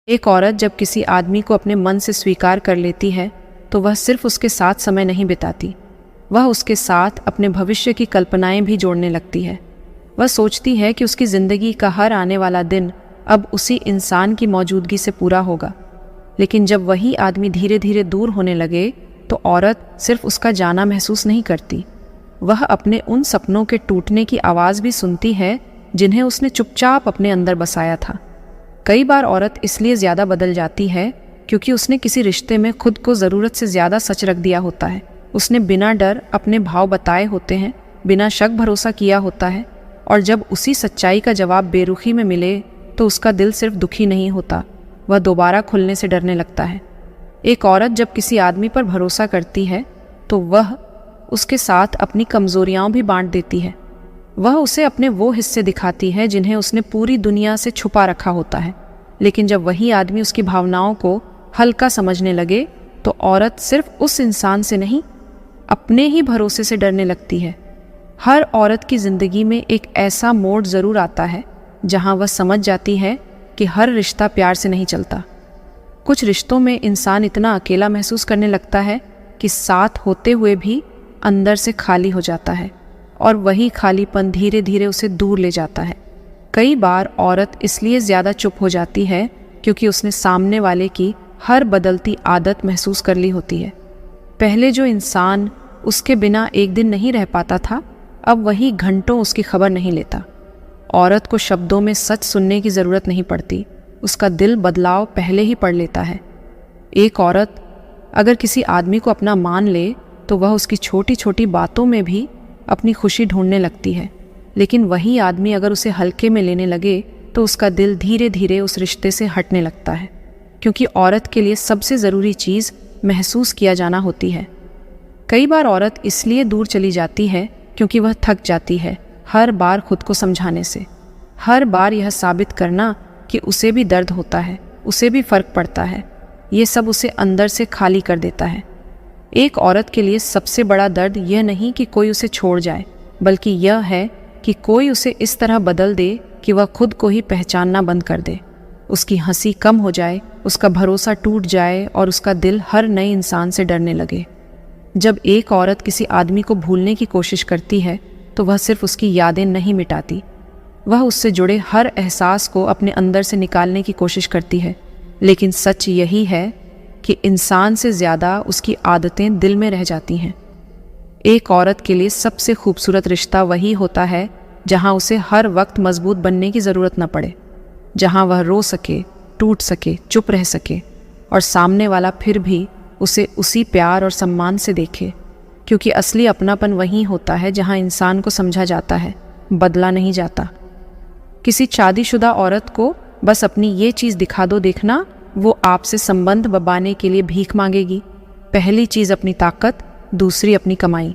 एक औरत जब किसी आदमी को अपने मन से स्वीकार कर लेती है तो वह सिर्फ उसके साथ समय नहीं बिताती, वह उसके साथ अपने भविष्य की कल्पनाएं भी जोड़ने लगती है। वह सोचती है कि उसकी ज़िंदगी का हर आने वाला दिन अब उसी इंसान की मौजूदगी से पूरा होगा। लेकिन जब वही आदमी धीरे धीरे दूर होने लगे तो औरत सिर्फ उसका जाना महसूस नहीं करती, वह अपने उन सपनों के टूटने की आवाज़ भी सुनती है जिन्हें उसने चुपचाप अपने अंदर बसाया था। कई बार औरत इसलिए ज़्यादा बदल जाती है क्योंकि उसने किसी रिश्ते में खुद को ज़रूरत से ज़्यादा सच रख दिया होता है। उसने बिना डर अपने भाव बताए होते हैं, बिना शक भरोसा किया होता है, और जब उसी सच्चाई का जवाब बेरुखी में मिले तो उसका दिल सिर्फ दुखी नहीं होता, वह दोबारा खुलने से डरने लगता है। एक औरत जब किसी आदमी पर भरोसा करती है तो वह उसके साथ अपनी कमज़ोरियाँ भी बांट देती है। वह उसे अपने वो हिस्से दिखाती है जिन्हें उसने पूरी दुनिया से छुपा रखा होता है। लेकिन जब वही आदमी उसकी भावनाओं को हल्का समझने लगे तो औरत सिर्फ उस इंसान से नहीं, अपने ही भरोसे से डरने लगती है। हर औरत की ज़िंदगी में एक ऐसा मोड़ ज़रूर आता है जहां वह समझ जाती है कि हर रिश्ता प्यार से नहीं चलता। कुछ रिश्तों में इंसान इतना अकेला महसूस करने लगता है कि साथ होते हुए भी अंदर से खाली हो जाता है, और वही खालीपन धीरे धीरे उसे दूर ले जाता है। कई बार औरत इसलिए ज़्यादा चुप हो जाती है क्योंकि उसने सामने वाले की हर बदलती आदत महसूस कर ली होती है। पहले जो इंसान उसके बिना एक दिन नहीं रह पाता था, अब वही घंटों उसकी खबर नहीं लेता। औरत को शब्दों में सच सुनने की ज़रूरत नहीं पड़ती, उसका दिल बदलाव पहले ही पढ़ लेता है। एक औरत अगर किसी आदमी को अपना मान ले तो वह उसकी छोटी छोटी बातों में भी अपनी खुशी ढूंढने लगती है। लेकिन वही आदमी अगर उसे हल्के में लेने लगे तो उसका दिल धीरे धीरे उस रिश्ते से हटने लगता है, क्योंकि औरत के लिए सबसे ज़रूरी चीज़ महसूस किया जाना होती है। कई बार औरत इसलिए दूर चली जाती है क्योंकि वह थक जाती है हर बार खुद को समझाने से, हर बार यह साबित करना कि उसे भी दर्द होता है, उसे भी फ़र्क पड़ता है। ये सब उसे अंदर से खाली कर देता है। एक औरत के लिए सबसे बड़ा दर्द यह नहीं कि कोई उसे छोड़ जाए, बल्कि यह है कि कोई उसे इस तरह बदल दे कि वह खुद को ही पहचानना बंद कर दे। उसकी हंसी कम हो जाए, उसका भरोसा टूट जाए और उसका दिल हर नए इंसान से डरने लगे। जब एक औरत किसी आदमी को भूलने की कोशिश करती है तो वह सिर्फ उसकी यादें नहीं मिटाती, वह उससे जुड़े हर एहसास को अपने अंदर से निकालने की कोशिश करती है। लेकिन सच यही है कि इंसान से ज़्यादा उसकी आदतें दिल में रह जाती हैं। एक औरत के लिए सबसे खूबसूरत रिश्ता वही होता है जहां उसे हर वक्त मजबूत बनने की ज़रूरत न पड़े, जहां वह रो सके, टूट सके, चुप रह सके, और सामने वाला फिर भी उसे उसी प्यार और सम्मान से देखे। क्योंकि असली अपनापन वही होता है जहां इंसान को समझा जाता है, बदला नहीं जाता। किसी शादीशुदा औरत को बस अपनी ये चीज़ दिखा दो, देखना वो आपसे संबंध बबाने के लिए भीख मांगेगी। पहली चीज़ अपनी ताकत, दूसरी अपनी कमाई।